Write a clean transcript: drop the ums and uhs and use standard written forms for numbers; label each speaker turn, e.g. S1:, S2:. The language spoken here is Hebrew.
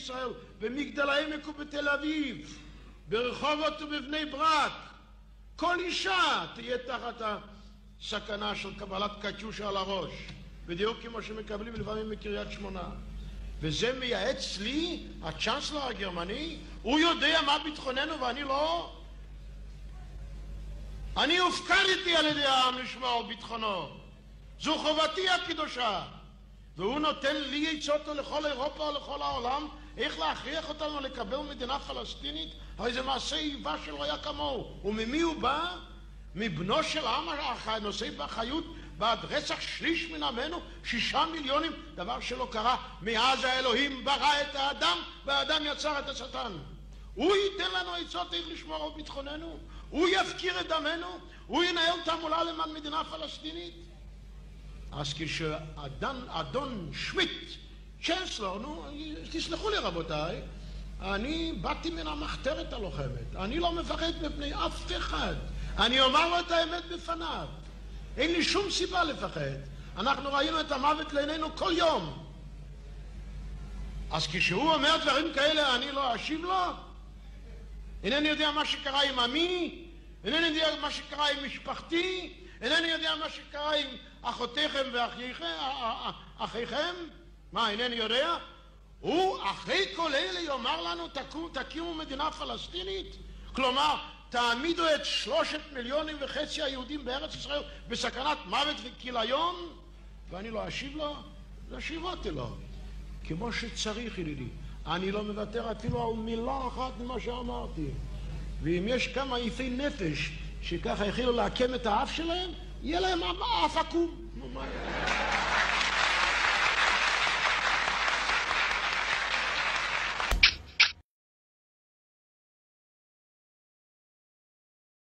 S1: ישראל, במגדל העמק ובתל אביב, ברחובות ובבני ברק. כל אישה תהיה תחת הסכנה של קבלת קטיושה על הראש, בדיוק כמו שמקבלים לפעמים מקריית שמונה. וזה מייעץ לי, הצ'אנסלר הגרמני, הוא יודע מה ביטחוננו ואני לא. אני הופקדתי על ידי העם לשמור על ביטחונו. זו חובתי הקדושה. והוא נותן לי עצות לכל אירופה ולכל העולם, איך להכריח אותנו לקבל מדינה פלסטינית, הרי זה מעשה איבה שלא היה כמוהו. וממי הוא בא? מבנו של העם הנושא באחריות בעד רצח שליש מן עמנו, 6 מיליונים, דבר שלא קרה מאז האלוהים ברא את האדם והאדם יצר את השטן. הוא ייתן לנו עצות איך לשמור על ביטחוננו, הוא יפקיר את דמנו, הוא ינהל תעמולה למען מדינה פלסטינית. אז כשאדון שמיט, צ'אנסלר, תסלחו לי רבותיי, אני באתי מן המחתרת הלוחמת, אני לא מפחד מפני אף אחד, אני אומר לו את האמת בפניו, אין לי שום סיבה לפחד, אנחנו ראינו את המוות לעינינו כל יום. אז כשהוא אומר דברים כאלה אני לא אשיב לו? אינני יודע מה שקרה עם עמי, אינני יודע מה שקרה עם משפחתי, אינני יודע מה שקרה עם אחותיכם ואחיכם, מה אינני יודע? הוא אחרי כל אלה יאמר לנו תקימו מדינה פלסטינית? כלומר תעמידו את 3.5 מיליון היהודים בארץ ישראל בסכנת מוות וכיליון? ואני לא אשיב לו? שיבותי לו כמו שצריך. ידידי, אני לא מוותר אפילו על מילה אחת ממה שאמרתי, ואם יש כמה יפי נפש שככה יכלו להקם את האף שלהם, יהיה להם אף עקום.